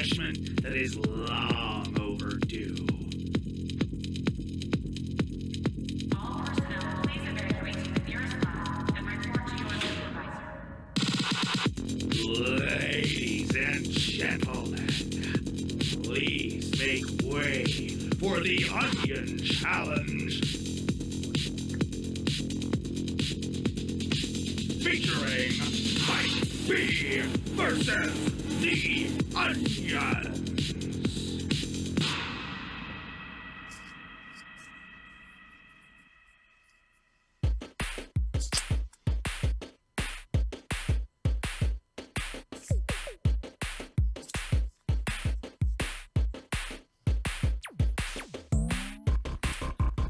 refreshment that is long overdue. All personnel, please evacuate to the nearest level and report to your supervisor. Ladies and gentlemen, please make way for the Onion Challenge. Featuring Mike B versus the Onions.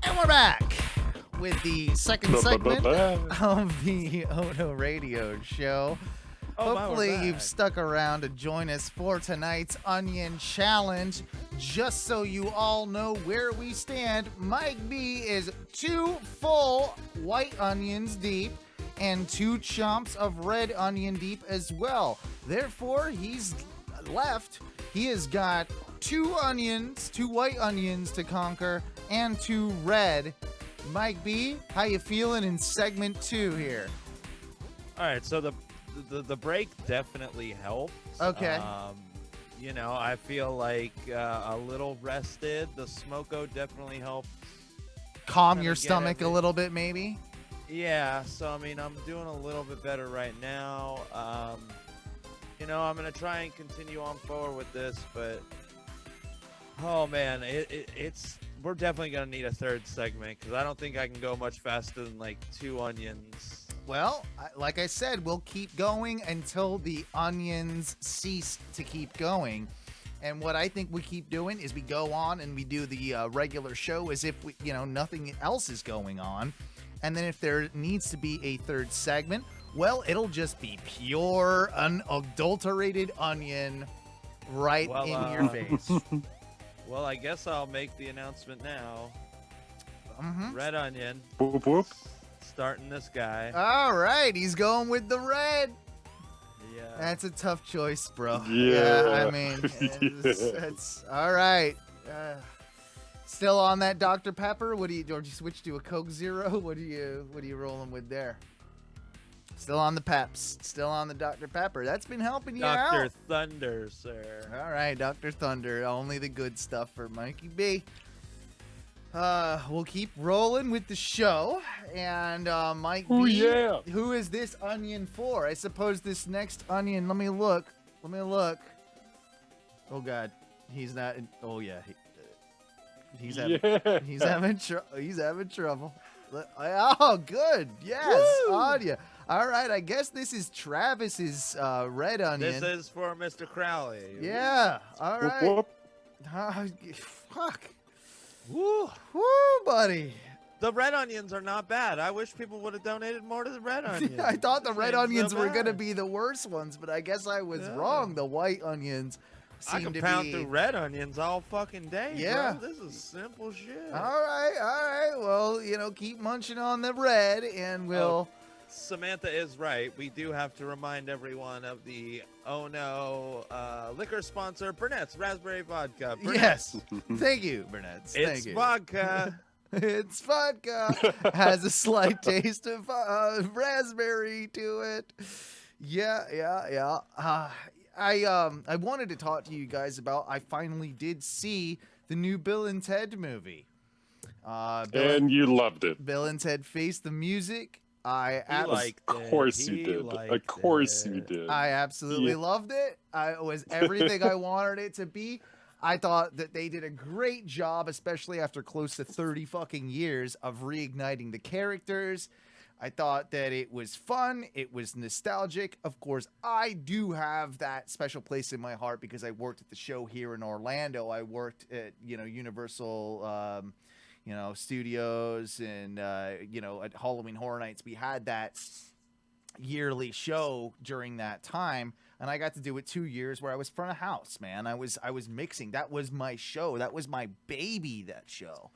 And we're back with the second segment of the Ono Radio Show. Oh, wow, Hopefully we're you've back. stuck around to join us for tonight's Onion Challenge. Just so you all know where we stand, Mike B is 2 full white onions deep and 2 chomps of red onion deep as well. Therefore, he's left. He has got 2 onions, 2 white onions to conquer, and 2 red. Mike B, how you feeling in segment 2 here? All right, so the break definitely helped. Okay. You know, I feel like a little rested. The smoko definitely helped. Calm Kinda your get stomach a every- little bit, maybe? Yeah, so I mean, I'm doing a little bit better right now. You know, I'm gonna try and continue on forward with this, but oh man, it's we're definitely gonna need a third segment because I don't think I can go much faster than like 2 onions. Well, like I said, we'll keep going until the onions cease to keep going. And what I think we keep doing is we go on and we do the regular show as if we, nothing else is going on. And then if there needs to be a third segment, well, it'll just be pure, unadulterated onion right Well, in your face. Well, I guess I'll make the announcement now. Mhm. Red onion, Whoop, whoop. starting this guy. All right, he's going with the red. Yeah. That's a tough choice, bro. Yeah. I mean, it's all right. Still on that Dr. Pepper? Or do you switch to a Coke Zero? What are you rolling with there? Still on the Peps. Still on the Dr. Pepper. That's been helping you Dr. out. Thunder, sir. All right, Dr. Thunder. Only the good stuff for Mikey B. We'll keep rolling with the show. And Mike Oh, B, yeah. who is this onion for? I suppose this next onion, let me look. Oh, God. He's not. Oh, yeah. He's having, Yeah. he's having trouble. Oh, good. Yes, Woo! Anya. All right, I guess this is Travis's red onion. This is for Mr. Crowley. Yeah. All Whoop, right. whoop. Fuck. Woo. Woo, buddy. The red onions are not bad. I wish people would have donated more to the red onions. I thought the This red ain't so onions were going to bad. be the worst ones, but I guess I was Yeah. wrong. The white onions I seem can to pound be. through red onions all fucking day, Yeah. bro. This is simple shit. All right. Well, keep munching on the red, and we'll. Samantha is right. We do have to remind everyone of the Ono liquor sponsor, Burnett's Raspberry Vodka. Burnett's. Yes. Thank you, Burnett. Thank It's you. vodka. It's vodka. Has a slight taste of raspberry to it. Yeah. I wanted to talk to you guys about. I finally did see the new Bill and Ted movie. And you loved it. Bill and Ted Face the Music. I He liked Of it. course you He did. liked Of course it. you did. I absolutely Yeah. loved it. It was everything I wanted it to be. I thought that they did a great job, especially after close to 30 fucking years of reigniting the characters. I thought that it was fun. It was nostalgic. Of course, I do have that special place in my heart because I worked at the show here in Orlando. I worked at, Universal, Studios and, at Halloween Horror Nights. We had that yearly show during that time, and I got to do it 2 years where I was front of house, man. I was mixing. That was my show. That was my baby, that show.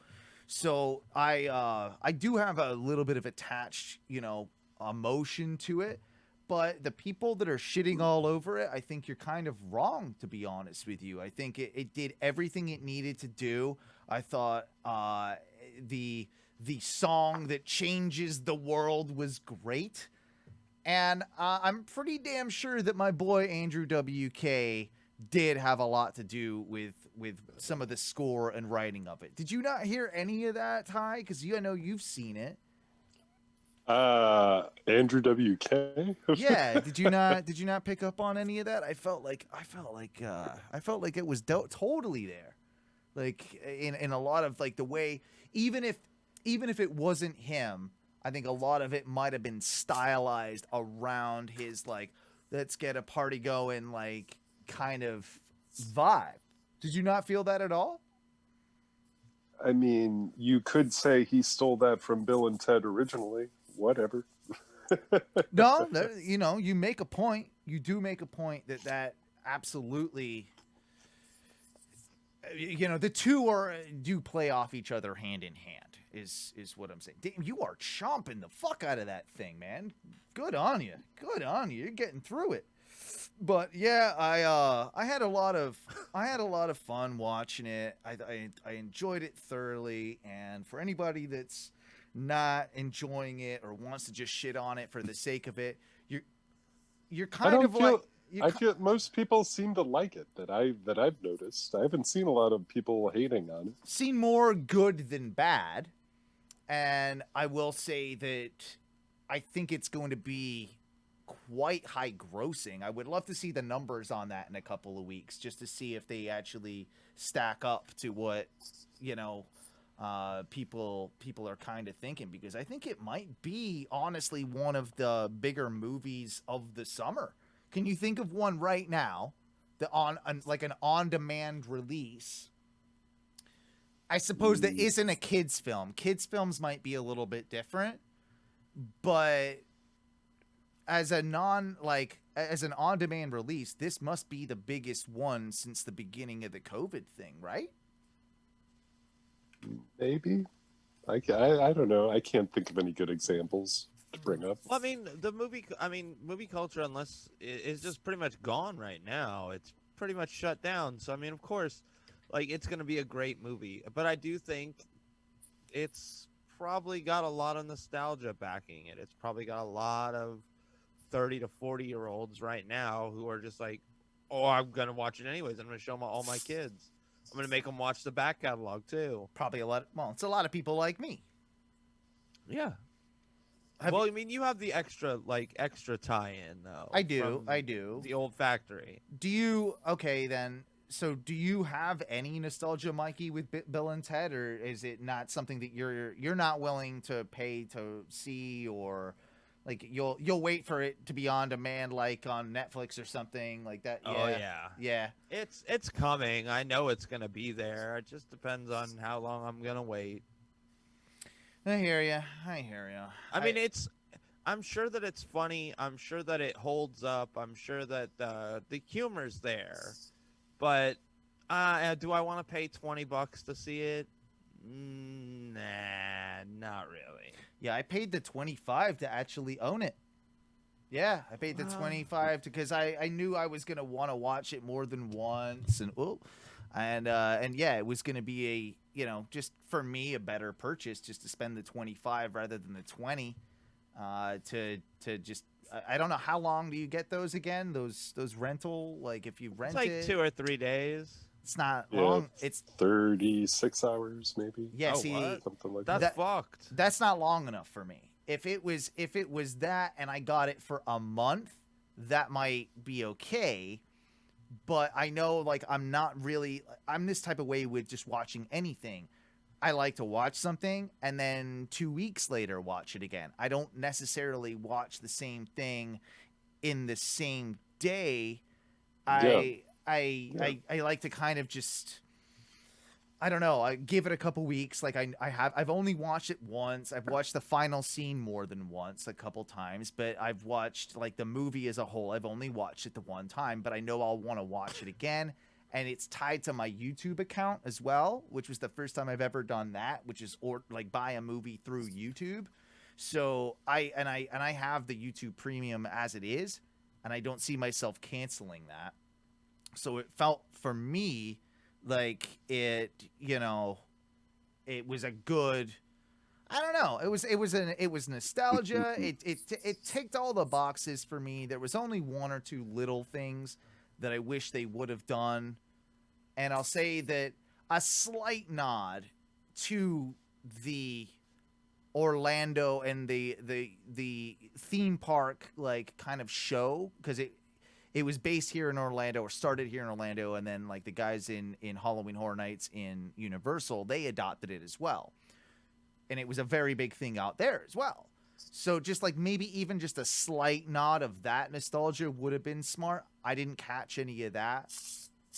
So I do have a little bit of attached, emotion to it, But the people that are shitting all over it, I think you're kind of wrong, to be honest with you. I think it did everything it needed to do. I thought the song that changes the world was great. And I'm pretty damn sure that my boy Andrew WK did have a lot to do with some of the score and writing of it. Did you not hear any of that, Ty? Because I know you've seen it. Andrew WK. Yeah, did you not pick up on any of that? I felt like it was totally there, like in a lot of like the way, even if it wasn't him, I think a lot of it might have been stylized around his like, let's get a party going like kind of vibe. Did you not feel that at all? I mean, you could say he stole that from Bill and Ted originally. Whatever. No, you make a point. You do make a point that absolutely, the two do play off each other hand in hand. Is what I'm saying. Damn, you are chomping the fuck out of that thing, man. Good on you. Good on you. You're getting through it. But yeah, I had a lot of fun watching it. I enjoyed it thoroughly, and for anybody that's not enjoying it or wants to just shit on it for the sake of it, you're kind of like. I feel most people seem to like it that I've noticed. I haven't seen a lot of people hating on it. Seen more good than bad, and I will say that I think it's going to be quite high grossing. I would love to see the numbers on that in a couple of weeks just to see if they actually stack up to what people are kind of thinking, because I think it might be honestly one of the bigger movies of the summer. Can you think of one right now like an on-demand release? I suppose that isn't a kids film. Kids films might be a little bit different, but as an on-demand release, this must be the biggest one since the beginning of the COVID thing, right? Maybe. I don't know. I can't think of any good examples to bring up. Well, movie culture, unless is just pretty much gone right now. It's pretty much shut down. So, of course, like, it's going to be a great movie. But I do think it's probably got a lot of nostalgia backing it. It's probably got a lot of 30 to 40-year-olds right now who are just like, oh, I'm going to watch it anyways. I'm going to show all my kids. I'm going to make them watch the back catalog, too. Probably it's a lot of people like me. Yeah. You have the extra tie-in, though. I do. The old factory. Do you have any nostalgia, Mikey, with Bill and Ted, or is it not something that you're not willing to pay to see, or like you'll wait for it to be on demand, like on Netflix or something like that? Yeah. Oh yeah. It's coming. I know it's gonna be there. It just depends on how long I'm gonna wait. I hear you. I'm sure that it's funny. I'm sure that it holds up. I'm sure that the humor's there. But do I want to pay $20 to see it? Nah, not really. Yeah, I paid the $25 to actually own it. Yeah, I paid the $25 because I knew I was gonna want to watch it more than once, and yeah, it was gonna be just for me a better purchase just to spend the $25 rather than the $20. To just I don't know, how long do you get those again? Those rental, like if you rent it's like 2 or 3 days. It's not long. It's 36 hours maybe. Yeah, something like that. That's fucked. That's not long enough for me. If it was that and I got it for a month, that might be okay. But I know, like, I'm this type of way with just watching anything. I like to watch something and then 2 weeks later watch it again. I don't necessarily watch the same thing in the same day. I like to kind of just, I don't know, I give it a couple weeks. Like I've only watched it once. I've watched the final scene more than once, a couple times, but I've watched like the movie as a whole. I've only watched it the one time, but I know I'll want to watch it again. And it's tied to my YouTube account as well, which was the first time I've ever done that, which is buy a movie through YouTube. So I have the YouTube Premium as it is, and I don't see myself canceling that. So it felt for me like it, you know, it was a good. I don't know. It was nostalgia. It ticked all the boxes for me. There was only one or two little things that I wish they would have done, and I'll say that a slight nod to the Orlando and the theme park like kind of show, because it was based here in Orlando, or started here in Orlando, and then like the guys in Halloween Horror Nights in Universal, they adopted it as well. And it was a very big thing out there as well. So just like maybe even just a slight nod of that nostalgia would have been smart. I didn't catch any of that.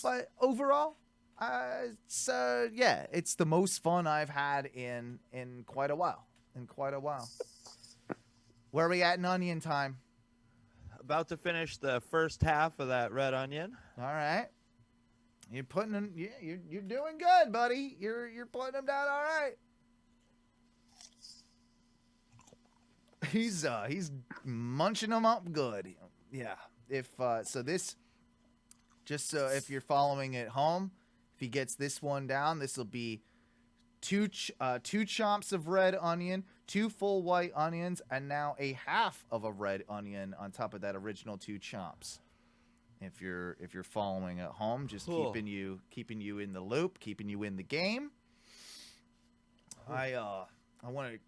But overall, it's the most fun I've had in quite a while. Where are we at in onion time? About to finish the first half of that red onion. All right. You're putting them, you're doing good, buddy. You're putting them down all right. He's munching them up good. Yeah. If you're following at home, if he gets this one down, this will be two chomps of red onion, 2 full white onions, and now a half of a red onion on top of that original 2 chomps. If you're following at home, just Cool. keeping you in the loop, keeping you in the game. I want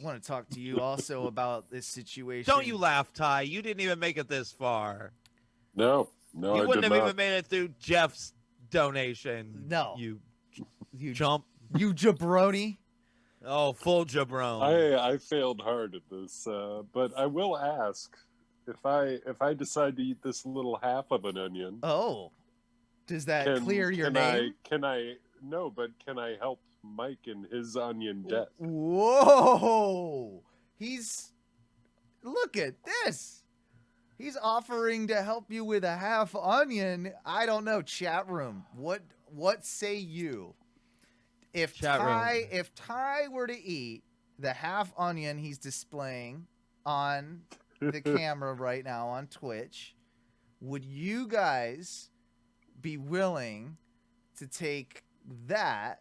to talk to you also about this situation. Don't you laugh, Ty. You didn't even make it this far. No, You I wouldn't did have not. even made it through Jeff's donation. No. You you chump. you jabroni. Oh, full jabron. I failed hard at this, but I will ask if I decide to eat this little half of an onion. Oh, does that clear your name? Can I help Mike in his onion debt? Whoa! Look at this. He's offering to help you with a half onion. I don't know, chat room. What say you? If Chat room. If Ty were to eat the half onion he's displaying on the camera right now on Twitch, would you guys be willing to take that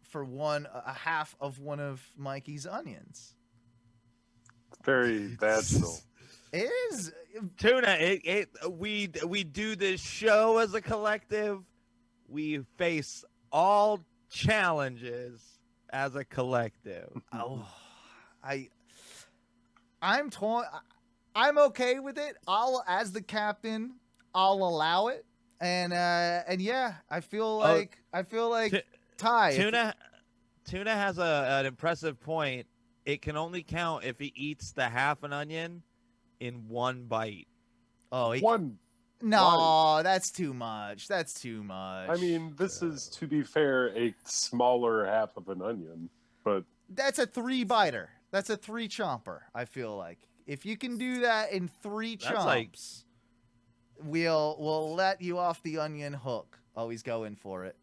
for a half of one of Mikey's onions? Very vaginal. It is. Tuna, we do this show as a collective. We face all challenges as a collective. Oh, I'm torn. I'm okay with it. As the captain, I'll allow it. And yeah, I feel like Ty. Tuna has an impressive point. It can only count if he eats the half an onion in one bite. Oh, One. no, that's too much. That's too much. I mean, this is, to be fair, a smaller half of an onion, but that's a 3-biter. That's a 3 chomper. I feel like if you can do that in 3 That's chomps, like- we'll let you off the onion hook. Oh, he's going for it.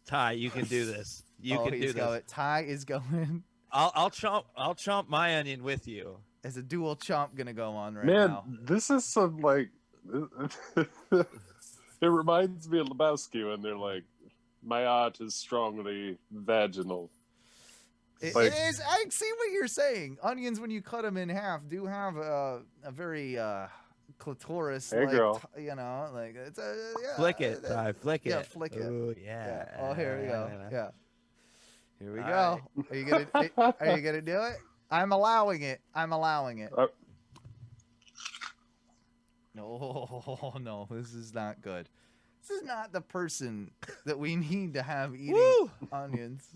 Ty, you can do this. You Oh, can do he's this. going. Ty is going. I'll chomp my onion with you. There's a dual chomp gonna go on right man, now. this is some like. It reminds me of Lebowski when they're like, "My art is strongly vaginal." It like- is. I see what you're saying. Onions, when you cut them in half, do have a very clitoris. Hey, girl. You know, like it's a yeah, Flick it, Ty. Flick it. Yeah, flick it. Ooh, yeah. Oh, here we go. Yeah. Here we All go. Are you gonna do it? I'm allowing it. No, no, this is not good. This is not the person that we need to have eating Woo! onions.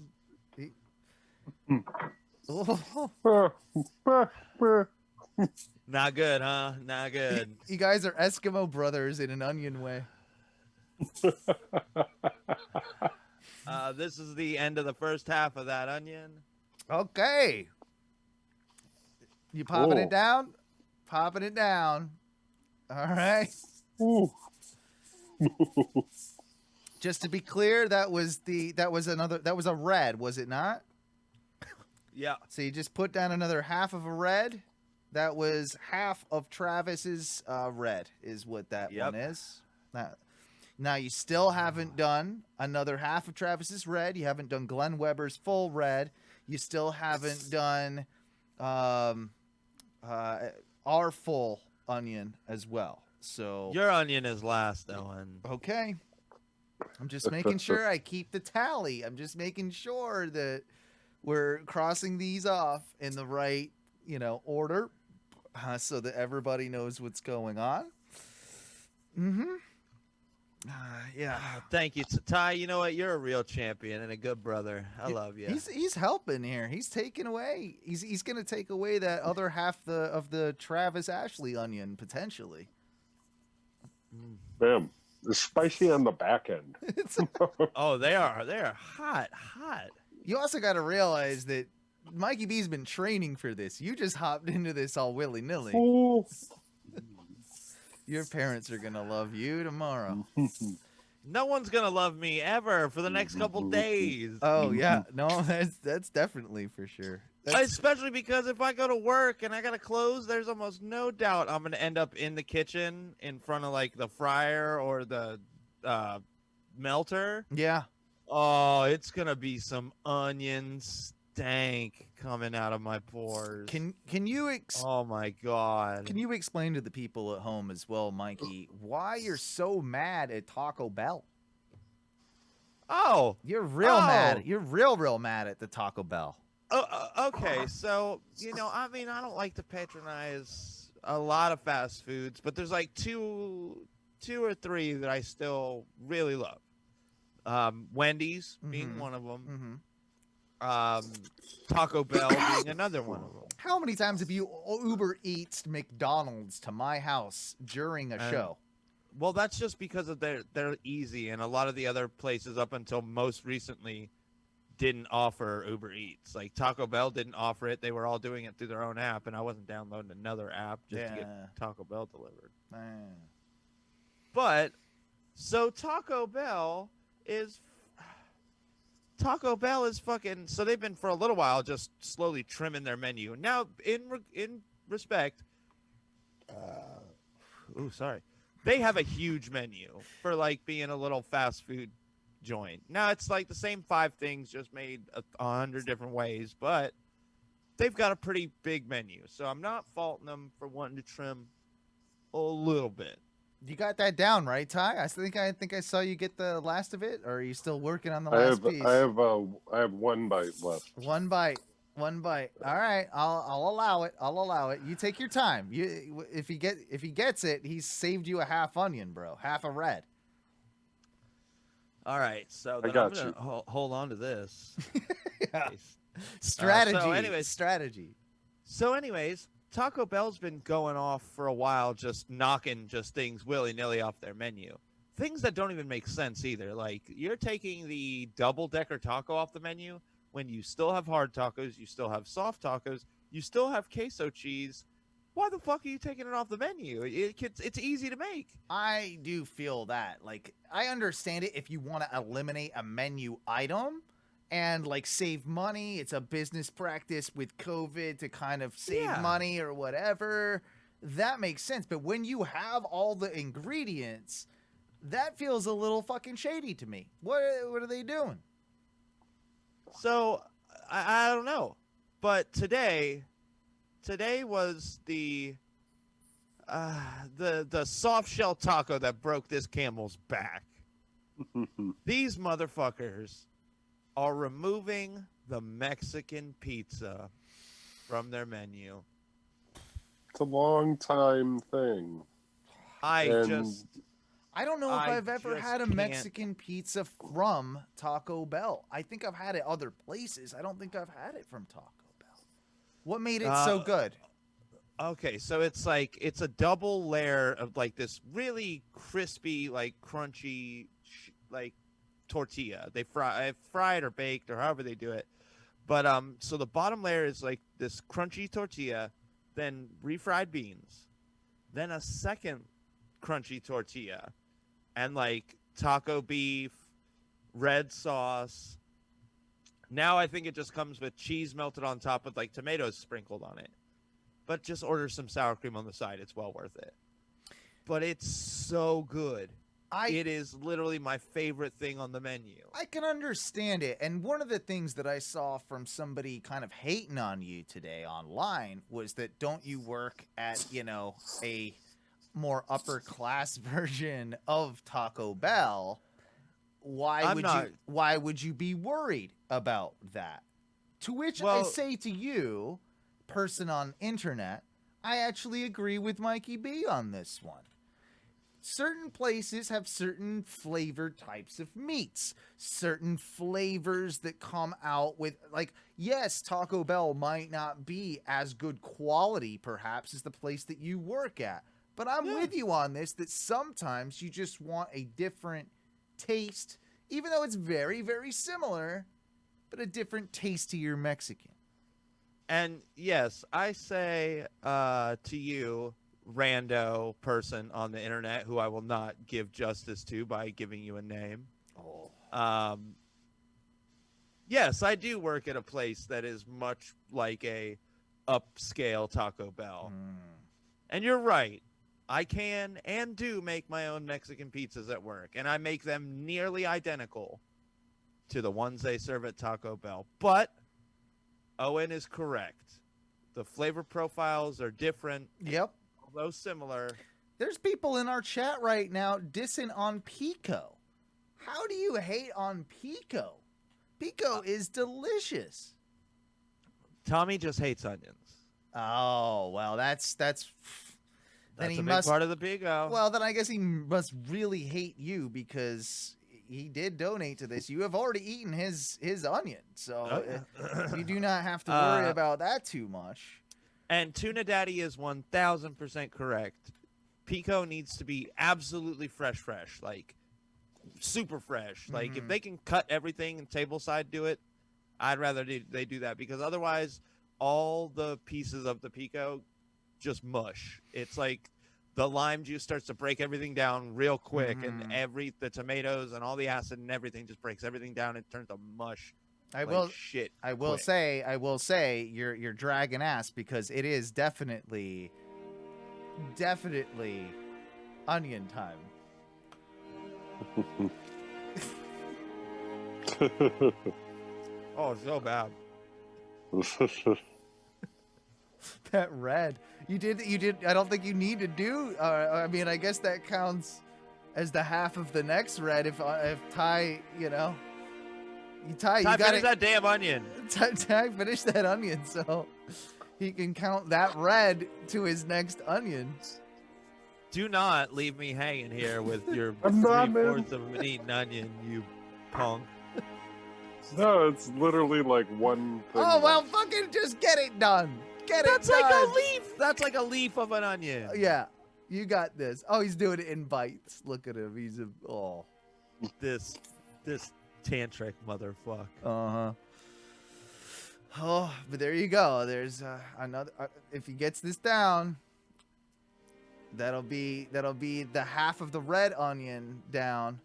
Not good, huh? Not good. You guys are Eskimo brothers in an onion way. This is the end of the first half of that onion. Okay. You popping Ooh. it down? Popping it down. All right. Ooh. Just to be clear, that was a red, was it not? Yeah. So you just put down another half of a red. That was half of Travis's red, is what that Yep. one is. Now you still haven't done another half of Travis's red. You haven't done Glenn Weber's full red. You still haven't done our full onion as well. So Your onion is last, Owen. okay. I'm just making sure I keep the tally. I'm just making sure that we're crossing these off in the right, order, so that everybody knows what's going on. Yeah. Thank you, Ty. You know what? You're a real champion and a good brother. I love you. He's helping here. He's taking away. He's gonna take away that other half of the Travis Ashley onion potentially. Bam. It's spicy on the back end. Oh, they are. They're hot. You also got to realize that Mikey B's been training for this. You just hopped into this all willy nilly. Ooh. Your parents are gonna love you tomorrow. No one's gonna love me ever for the next couple days. Oh yeah, no, that's definitely for sure. Especially because if I go to work and I gotta close, there's almost no doubt I'm gonna end up in the kitchen in front of like the fryer or the melter. Yeah. Oh, it's gonna be some onion stank coming out of my pores. Can you Oh my god. Can you explain to the people at home as well, Mikey, why you're so mad at Taco Bell? Oh, You're real mad. You're real mad at the Taco Bell. Okay, so I don't like to patronize a lot of fast foods, but there's like two or three that I still really love. Wendy's being one of them. Taco Bell being another one of them. How many times have you Uber Eats McDonald's to my house during a show? Well, that's just because of they're easy, and a lot of the other places up until most recently didn't offer Uber Eats. Like Taco Bell didn't offer it. They were all doing it through their own app, and I wasn't downloading another app just to get Taco Bell delivered. But so Taco Bell is fucking. So they've been for a little while just slowly trimming their menu. Now, in respect, they have a huge menu for like being a little fast food joint. Now it's like the same 5 things just made 100 different ways, but they've got a pretty big menu. So I'm not faulting them for wanting to trim a little bit. You got that down, right, Ty? I think I saw you get the last of it, or are you still working on the last piece? I have one bite left. One bite. All right, I'll allow it. You take your time. If he gets it, he's saved you a half onion, bro. Half a red. All right, so then got I'm gonna hold on to this. Yeah. Strategy. Strategy. So anyways, Taco Bell's been going off for a while, just knocking things willy-nilly off their menu. Things that don't even make sense either. Like, you're taking the double-decker taco off the menu when you still have hard tacos, you still have soft tacos, you still have queso cheese. Why the fuck are you taking it off the menu? It's easy to make. I do feel that. Like, I understand it if you want to eliminate a menu item and like save money. It's a business practice with COVID to kind of save money or whatever. That makes sense. But when you have all the ingredients, that feels a little fucking shady to me. What are they doing? So I don't know. But today was the soft shell taco that broke this camel's back. These motherfuckers are removing the Mexican pizza from their menu. It's a long time thing. I don't know if I've ever had a Mexican pizza from Taco Bell. I think I've had it other places. I don't think I've had it from Taco Bell. What made it so good? Okay, so it's a double layer of like this really crispy, like crunchy, like tortilla. They fried or baked or however they do it. But so the bottom layer is like this crunchy tortilla, then refried beans, then a second crunchy tortilla, and like taco beef, red sauce, Now I think it just comes with cheese melted on top with like tomatoes sprinkled on it. But just order some sour cream on the side. It's well worth it. But it's so good. It is literally my favorite thing on the menu. I can understand it. And one of the things that I saw from somebody kind of hating on you today online was that don't you work at, you know, a more upper class version of Taco Bell? Why would you be worried about that? To which I say to you, person on internet, I actually agree with Mikey B on this one. Certain places have certain flavored types of meats, certain flavors that come out with, like, yes, Taco Bell might not be as good quality, perhaps, as the place that you work at. But I'm with you on this, that sometimes you just want a different taste, even though it's very, very similar, but a different taste to your Mexican. And yes, I say to you, rando person on the internet who I will not give justice to by giving you a name. Yes, I do work at a place that is much like a upscale Taco Bell. And you're right. I can and do make my own Mexican pizzas at work, and I make them nearly identical to the ones they serve at Taco Bell. But Owen is correct. The flavor profiles are different. Yep. Although similar. There's people in our chat right now dissing on Pico. How do you hate on Pico? Pico is delicious. Tommy just hates onions. Oh, well, that's That's a big part of the Pico. Well, then I guess he must really hate you because he did donate to this. You have already eaten his onion, so you do not have to worry about that too much. And Tuna Daddy is 1000% correct. Pico needs to be absolutely fresh, like super fresh. Like if they can cut everything and tableside do it, I'd rather they do that, because otherwise all the pieces of the Pico just mush. It's like the lime juice starts to break everything down real quick, and the tomatoes and all the acid and everything just breaks everything down. It turns to mush. I will say you're dragging ass, because it is definitely onion time. Oh, so bad. That red. You did. I don't think you need to do. I mean, I guess that counts as the half of the next red. If Ty, you know. Ty, you got finish that damn onion. Ty, finish that onion so he can count that red to his next onion. Do not leave me hanging here with your 3/4 of an eaten onion, you punk. No, it's literally like one thing. Oh, well, fucking just get it done. That's like a leaf. That's like a leaf of an onion. Yeah, you got this. Oh, he's doing it in bites. Look at him. He's this tantric motherfucker. Oh, but there you go. There's another. If he gets this down, that'll be the half of the red onion down.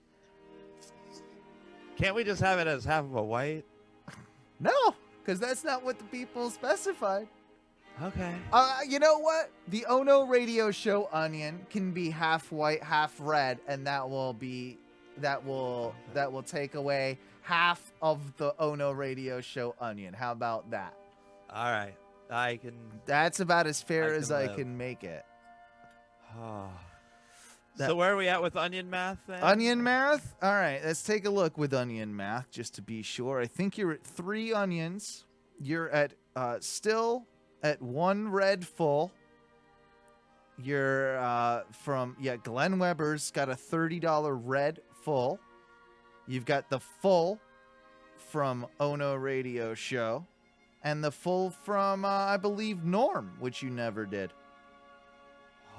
Can't we just have it as half of a white? No, because that's not what the people specified. Okay. You know what? The Ono Radio Show onion can be half white, half red, and that will take away half of the Ono Radio Show onion. How about that? All right. I can. That's about as fair as I can make it. So where are we at with onion math then? Onion math? All right, let's take a look with onion math just to be sure. I think you're at 3 onions. You're at still at 1 red full. You're Glenn Weber's got a $30 red full. You've got the full from Ono Radio Show, and the full from I believe Norm, which you never did.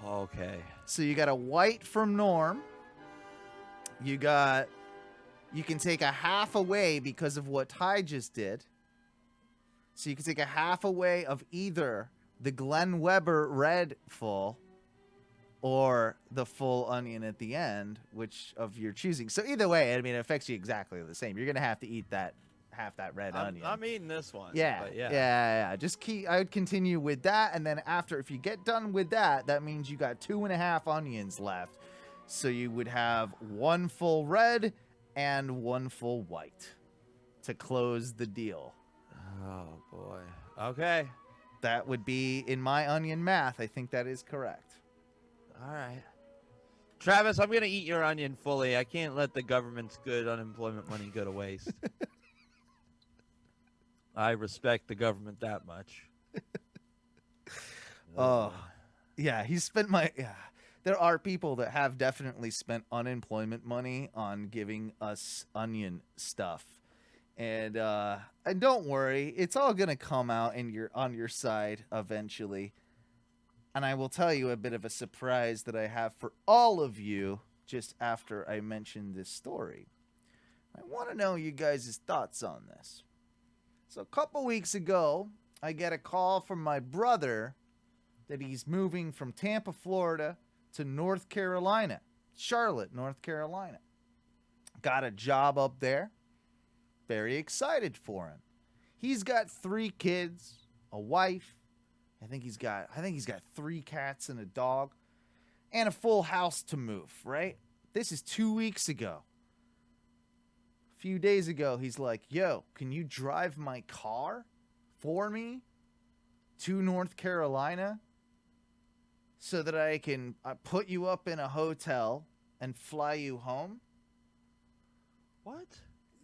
Okay. So you got a white from Norm. You can take a half away because of what Ty just did. So you can take a half away of either the Glenn Weber red full or the full onion at the end, which of your choosing. So either way, I mean, it affects you exactly the same. You're going to have to eat that half that red I'm, onion. I'm eating this one. Yeah, but yeah. Just I would continue with that, and then after, if you get done with that, that means you got 2.5 onions left. So you would have 1 full red and 1 full white to close the deal. Oh boy. Okay. That would be, in my onion math, I think that is correct. All right. Travis, I'm gonna eat your onion fully. I can't let the government's good unemployment money go to waste. I respect the government that much. Oh, yeah, he spent my. Yeah. There are people that have definitely spent unemployment money on giving us onion stuff. And don't worry, it's all gonna come out on your side eventually. And I will tell you a bit of a surprise that I have for all of you just after I mention this story. I want to know you guys' thoughts on this. So a couple weeks ago, I get a call from my brother that he's moving from Tampa, Florida to North Carolina, Charlotte, North Carolina. Got a job up there. Very excited for him. He's got 3 kids, a wife. I think he's got 3 cats and a dog, and a full house to move, right? This is 2 weeks ago. A few days ago, he's like, yo, can you drive my car for me to North Carolina so that I can put you up in a hotel and fly you home? What?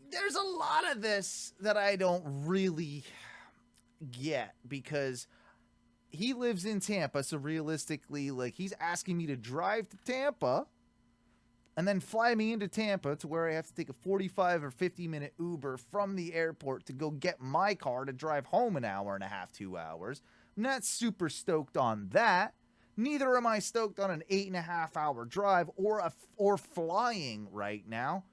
There's a lot of this that I don't really get because he lives in Tampa, so realistically, like, he's asking me to drive to Tampa and then fly me into Tampa to where I have to take a 45 or 50-minute Uber from the airport to go get my car to drive home an hour and a half, 2 hours. I'm not super stoked on that. Neither am I stoked on an 8.5-hour drive or flying right now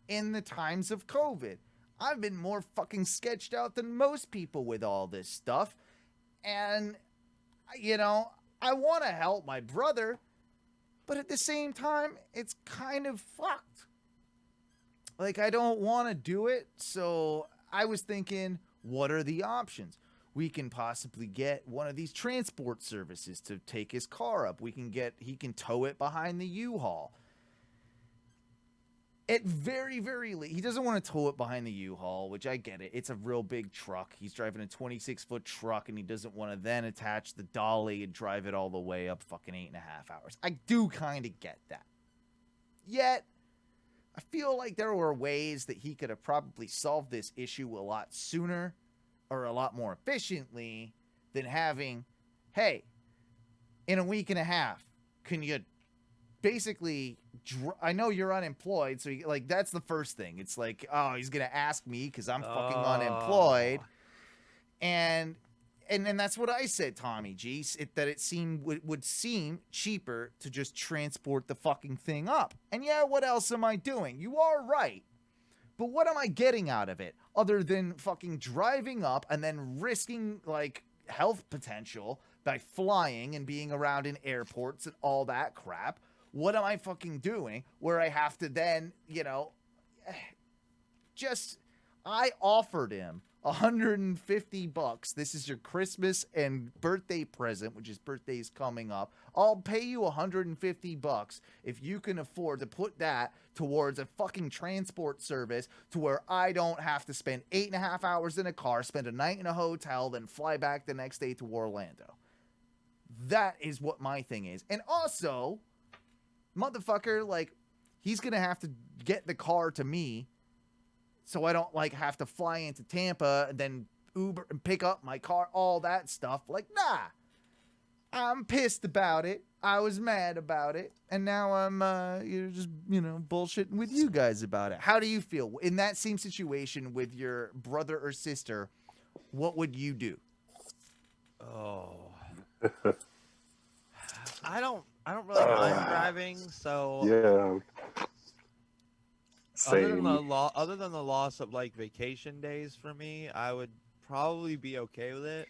in the times of COVID. I've been more fucking sketched out than most people with all this stuff. And, you know, I want to help my brother, but at the same time, it's kind of fucked. Like, I don't want to do it, so I was thinking, what are the options? We can possibly get one of these transport services to take his car up. He can tow it behind the U-Haul. At very, very least, he doesn't want to tow it behind the U-Haul, which I get it. It's a real big truck. He's driving a 26-foot truck, and he doesn't want to then attach the dolly and drive it all the way up fucking 8.5 hours. I do kind of get that. Yet, I feel like there were ways that he could have probably solved this issue a lot sooner or a lot more efficiently than having, hey, in a week and a half, can you basically, I know you're unemployed, so that's the first thing. It's like, oh, he's gonna ask me because I'm fucking unemployed, and that's what I said, Tommy G. It would seem cheaper to just transport the fucking thing up. And yeah, what else am I doing? You are right, but what am I getting out of it other than fucking driving up and then risking like health potential by flying and being around in airports and all that crap? What am I fucking doing where I have to then, I offered him $150. This is your Christmas and birthday present, which his birthday's coming up. I'll pay you $150 if you can afford to put that towards a fucking transport service to where I don't have to spend 8.5 hours in a car, spend a night in a hotel, then fly back the next day to Orlando. That is what my thing is. And also, motherfucker, like, he's gonna have to get the car to me so I don't have to fly into Tampa and then Uber and pick up my car, all that stuff. Like, nah, I'm pissed about it. I was mad about it, and now I'm just bullshitting with you guys about it. How do you feel in that same situation with your brother or sister? What would you do? Oh, I don't really mind driving, so Yeah. Same. other than the loss of like vacation days for me, I would probably be okay with it.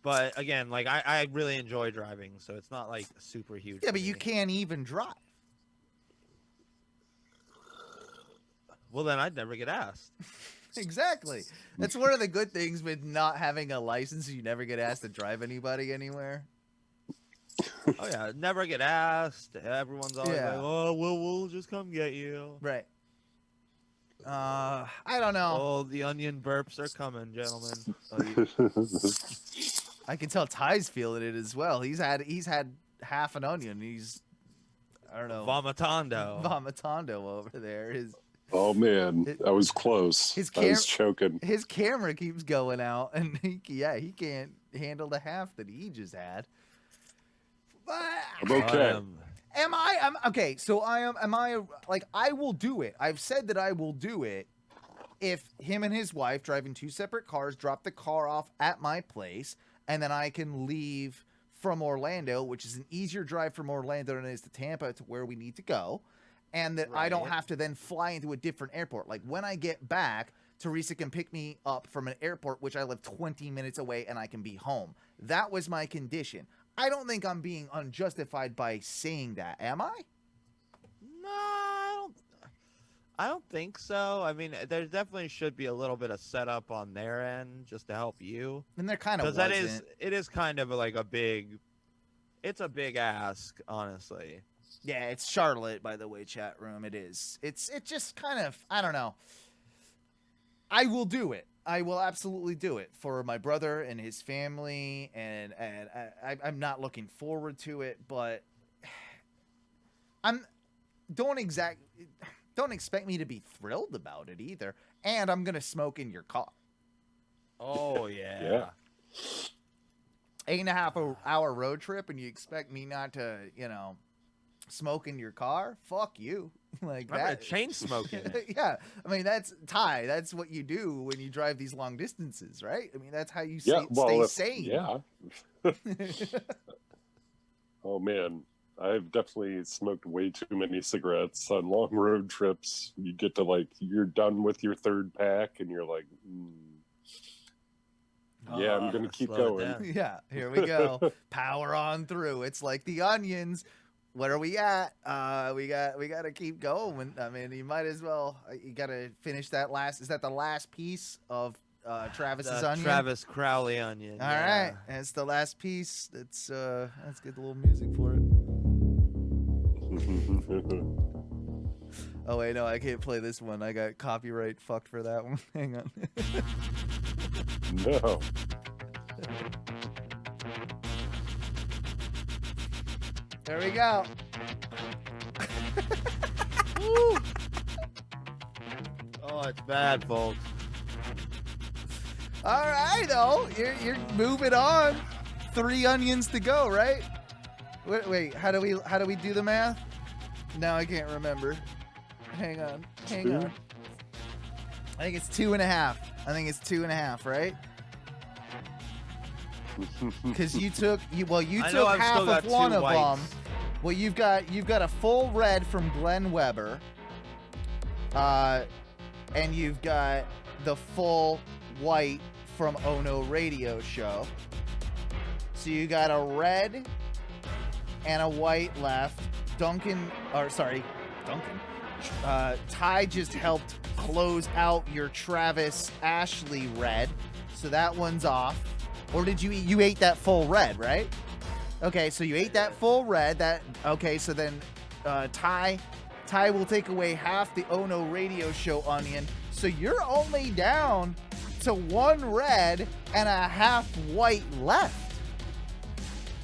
But again, like I really enjoy driving, so it's not like super huge. Yeah, for but you me. can't even drive. Well, then I'd never get asked. Exactly. That's one of the good things with not having a license. You never get asked to drive anybody anywhere. Oh yeah, never get asked. Everyone's always Yeah. like, "Oh, we'll just come get you." Right. I don't know. Oh, the onion burps are coming, gentlemen. I can tell Ty's feeling it as well. He's had half an onion. He's, I don't know, Vomitando. vomitando over there. Oh man, I was close. I was choking. His camera keeps going out, and he can't handle the half that he just had. But I'm okay. I'm okay. So am I like, I will do it. I've said that I will do it if him and his wife driving two separate cars drop the car off at my place, and then I can leave from Orlando, which is an easier drive from Orlando than it is to Tampa, to where we need to go, and that I don't have to then fly into a different airport. Like, when I get back, Teresa can pick me up from an airport which I live 20 minutes away, and I can be home. That was my condition. I don't think I'm being unjustified by saying that, am I? No, I don't think so. I mean, there definitely should be a little bit of setup on their end just to help you. And there kind of Because it is kind of like it's a big ask, honestly. Yeah, it's Charlotte, by the way, chat room. It is. It's just kind of, I don't know. I will do it. I will absolutely do it for my brother and his family, and I'm not looking forward to it, but don't expect me to be thrilled about it either. And I'm gonna smoke in your car. Oh yeah. Yeah. 8.5 hour road trip, and you expect me not to, smoke in your car? Fuck you. Like Remember that. chain smoking. Yeah, I mean, that's Ty. That's what you do when you drive these long distances, right? I mean, that's how you stay sane. Yeah. Oh man, I've definitely smoked way too many cigarettes on long road trips. You get to you're done with your third pack, and you're like, yeah, I'm gonna keep slow it going. down. Yeah, here we go. Power on through. It's like the onions. What are we at? We got to keep going. I mean, you might as well. You got to finish that last. Is that the last piece of Travis's The onion? Travis Crowley onion. All yeah. right, and it's the last piece. Let's get a little music for it. Oh wait, no, I can't play this one. I got copyright fucked for that one. Hang on. No. There we go. Woo. Oh, it's bad, folks. All right, though. You're moving on. 3 onions to go, right? Wait. How do we do the math? Now I can't remember. Hang on. I think it's 2.5. I think it's 2.5, right? Because you took half of one of them. Well, you've got a full red from Glenn Weber, and you've got the full white from Ono Radio Show. So you got a red and a white left. Ty just helped close out your Travis Ashley red, so that one's off. Or did you ate that full red, right? Okay, so you ate that full red. So then Ty will take away half the Ono Radio Show onion. So you're only down to 1 red and a half white left.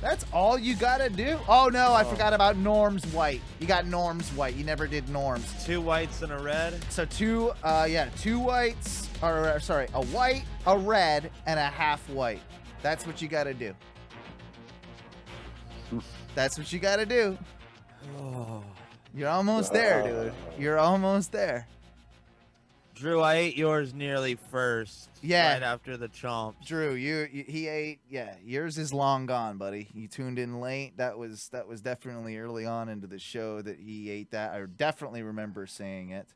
That's all you gotta do. Oh no, I forgot about Norm's white. You got Norm's white. You never did Norm's. 2 whites and a red. So 2 whites, a white, a red, and a half white. That's what you gotta do. That's what you gotta do. Oh. You're almost there, dude. You're almost there. Drew, I ate yours nearly first. Yeah. Right after the chomp. Drew, he ate. Yeah, yours is long gone, buddy. You tuned in late. That was definitely early on into the show that he ate that. I definitely remember saying it.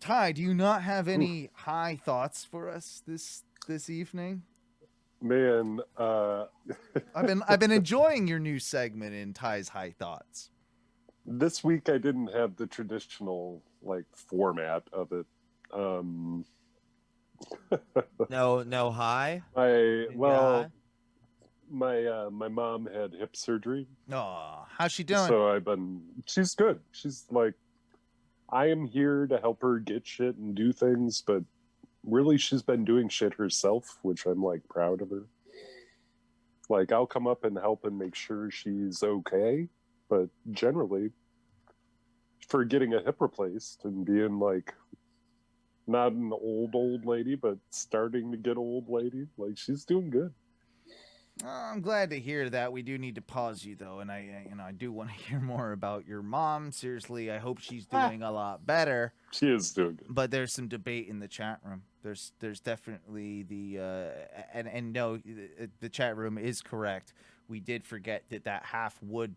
Ty, do you not have any high thoughts for us this evening? Man, I've been enjoying your new segment in Ty's High Thoughts. this week I didn't have the traditional format of it Um, No high. well, my mom had hip surgery, Oh, how's she doing? so she's good. She's like, I am here to help her get shit and do things, but really she's been doing shit herself, which I'm like proud of her. Like, I'll come up and help and make sure she's okay, but generally, for getting a hip replaced and being like not an old lady, but starting to get old lady, like, she's doing good. Oh, I'm glad to hear that. We do need to pause you though, and I do want to hear more about your mom. Seriously, I hope she's doing a lot better. She is doing good. But there's some debate in the chat room. There's definitely and no, the chat room is correct. We did forget that half would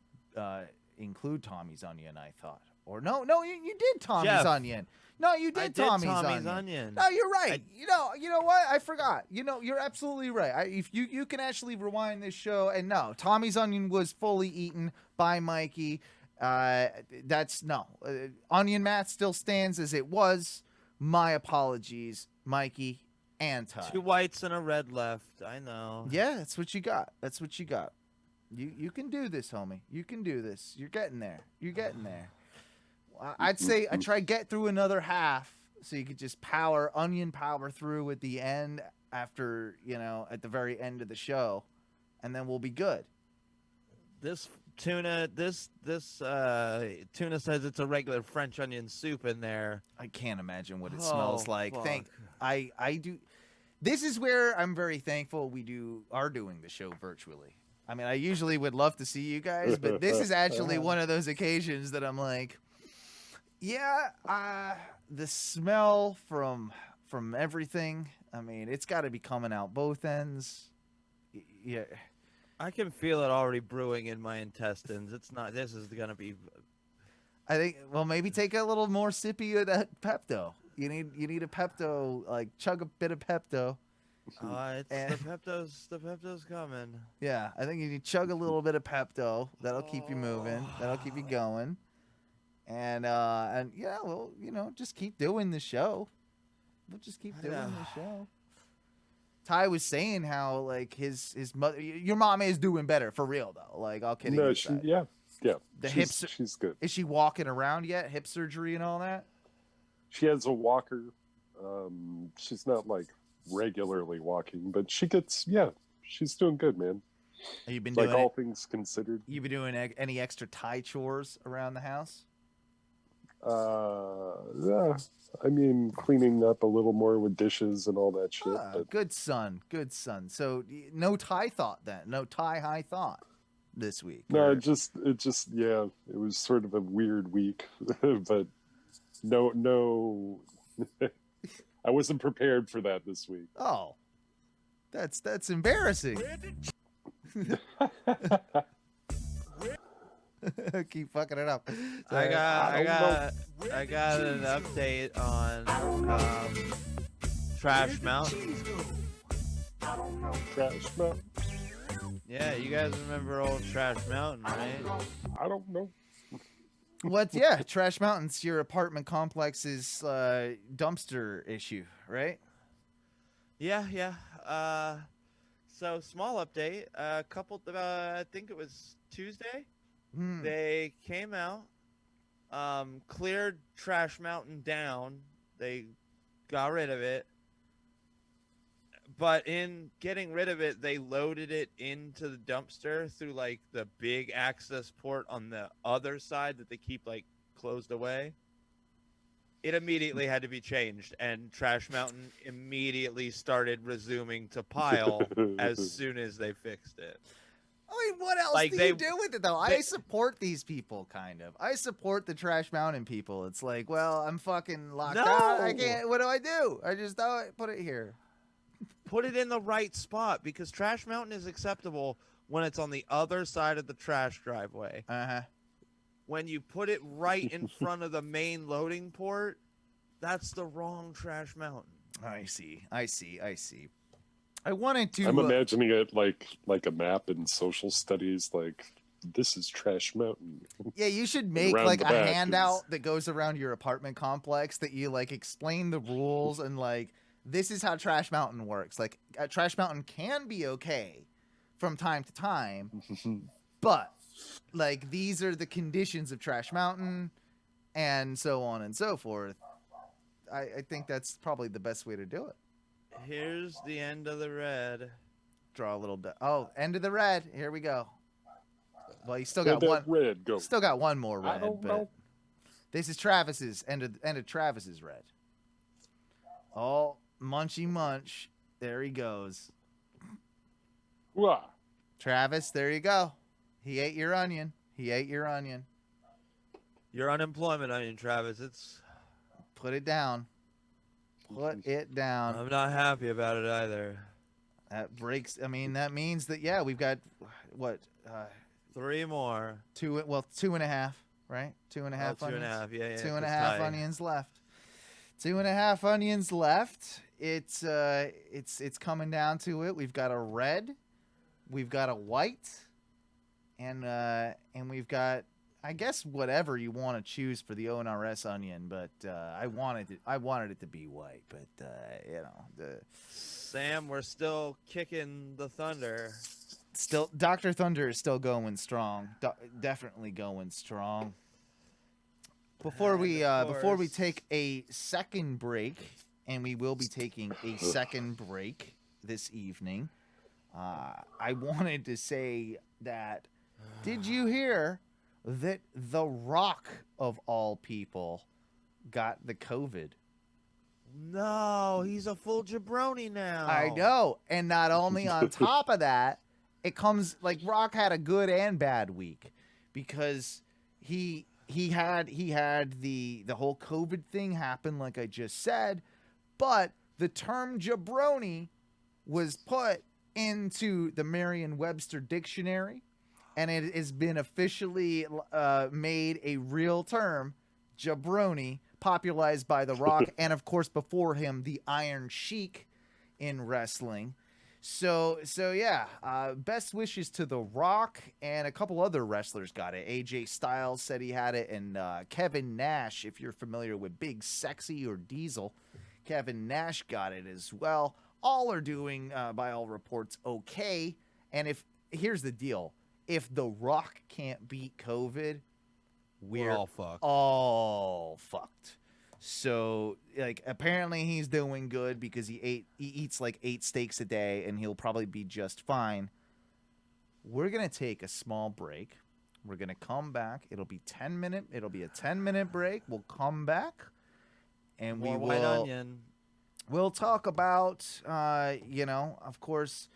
include Tommy's onion. I thought, or no, you did Tommy's Jeff, onion. No, you did Tommy's onion. No, you're right. You know what? I forgot. You're absolutely right. If you can actually rewind this show, and no, Tommy's onion was fully eaten by Mikey. Onion math still stands as it was. My apologies, Mikey and Ty. 2 whites and a red left. I know. Yeah, that's what you got. You can do this, homie. You can do this. You're getting there. I'd say I try get through another half so you could just onion power through at the end after, at the very end of the show, and then we'll be good. This tuna says it's a regular French onion soup in there. I can't imagine what it smells like. Fuck. I do. This is where I'm very thankful we are doing the show virtually. I mean, I usually would love to see you guys, but this is actually one of those occasions that I'm like, yeah, the smell from everything. I mean, it's got to be coming out both ends. Yeah. I can feel it already brewing in my intestines. This is going to be... I think, well, maybe take a little more sippy of that Pepto. You need a Pepto, like chug a bit of Pepto. The Pepto's coming. Yeah, I think you need to chug a little bit of Pepto. That'll keep you moving. That'll keep you going. And yeah, well, just keep doing the show. We'll just keep doing the show. Ty was saying how like his mother, your mom is doing better for real though. Like, all kidding aside. Yeah. She's good. Is she walking around yet? Hip surgery and all that? She has a walker. She's not like regularly walking, but she's doing good, man. Have you been like doing all things considered? You been doing any extra Ty chores around the house? Yeah. I mean, cleaning up a little more with dishes and all that shit. But... Good son. So no Ty thought then. No Ty high thought this week. No, it just it was sort of a weird week, but no, I wasn't prepared for that this week. Oh, that's embarrassing. Keep fucking it up. I got an update on Trash Mountain. Trash Mountain? Yeah, you guys remember old Trash Mountain, right? I don't know. Trash Mountain's your apartment complex's dumpster issue, right? Yeah. So small update. I think it was Tuesday. They came out, cleared Trash Mountain down. They got rid of it. But in getting rid of it, they loaded it into the dumpster through like the big access port on the other side that they keep like closed away. It immediately had to be changed, and Trash Mountain immediately started resuming to pile as soon as they fixed it. I mean, what else do you do with it, though? I support these people, kind of. I support the Trash Mountain people. It's like, well, I'm fucking locked out. I can't. What do? I just put it here. Put it in the right spot, because Trash Mountain is acceptable when it's on the other side of the trash driveway. Uh-huh. When you put it right in front of the main loading port, that's the wrong Trash Mountain. I see. I wanted to... I'm imagining it like a map in social studies, like this is Trash Mountain. Yeah, you should make Around like the a back handout is- that goes around your apartment complex that you like explain the rules and like this is how Trash Mountain works. Like Trash Mountain can be okay from time to time, but like these are the conditions of Trash Mountain and so on and so forth. I think that's probably the best way to do it. Here's the end of the red. Draw a little bit. Oh, end of the red. Here we go. Well, you still Where'd got that one. red go? Still got one more I red, don't but know. this is Travis's end of Travis's red. Oh, munchy munch. There he goes. Wah. Travis, there you go. He ate your onion. He ate your onion. Your unemployment onion, Travis. It's. Put it down. Put it down. I'm not happy about it either. That breaks. I mean, that means that yeah, we've got what 3 more. 2.5, right? 2.5 2 onions. 2.5. Yeah. 2.5 it's tight. onions left. 2.5 onions left. It's coming down to it. We've got a red, we've got a white, and we've got, I guess, whatever you want to choose for the ONRS onion, but I wanted it to be white, but you know, Sam, we're still kicking the thunder. still Dr. Thunder is still going strong. Definitely going strong. Before we take a second break, and we will be taking a second break this evening, I wanted to say that, did you hear that The Rock, of all people, got the COVID? No, he's a full jabroni now. I know. And not only on top of that, it comes like Rock had a good and bad week because he had the whole COVID thing happen, like I just said, but the term jabroni was put into the Merriam-Webster dictionary, and it has been officially made a real term, jabroni, popularized by The Rock, and of course before him, the Iron Sheik in wrestling. So yeah, best wishes to The Rock, and a couple other wrestlers got it. AJ Styles said he had it, and Kevin Nash, if you're familiar with Big Sexy or Diesel, Kevin Nash got it as well. All are doing, by all reports, okay. And here's the deal. If The Rock can't beat COVID, we're all fucked. all fucked. So, like, apparently he's doing good because he eats like 8 steaks a day, and he'll probably be just fine. We're gonna take a small break. We're gonna come back. It'll be a 10-minute break. We'll come back, and More we white will. onion. We'll talk about, of course,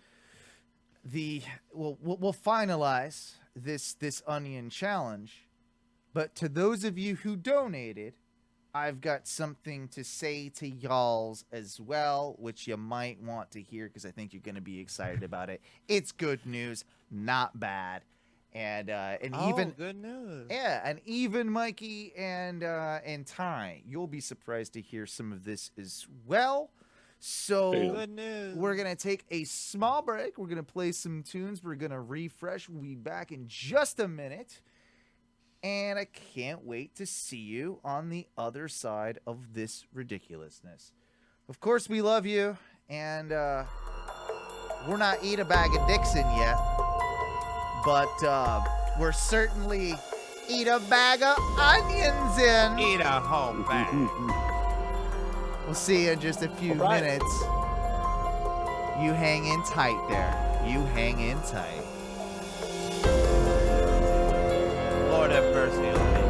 we'll finalize this onion challenge. But to those of you who donated, I've got something to say to y'alls as well, which you might want to hear because I think you're going to be excited about it. It's good news, not bad, and even good news. yeah, and even Mikey and Ty, you'll be surprised to hear some of this as well. So Good news. we're gonna take a small break. We're gonna play some tunes. We're gonna refresh. We'll be back in just a minute. And I can't wait to see you on the other side of this ridiculousness. Of course, we love you, and we're not eat a bag of Dixon yet, but we're certainly eat a bag of onions in. Eat a whole bag. We'll see you in just a few minutes. You hang in tight there. You hang in tight. Lord have mercy on me.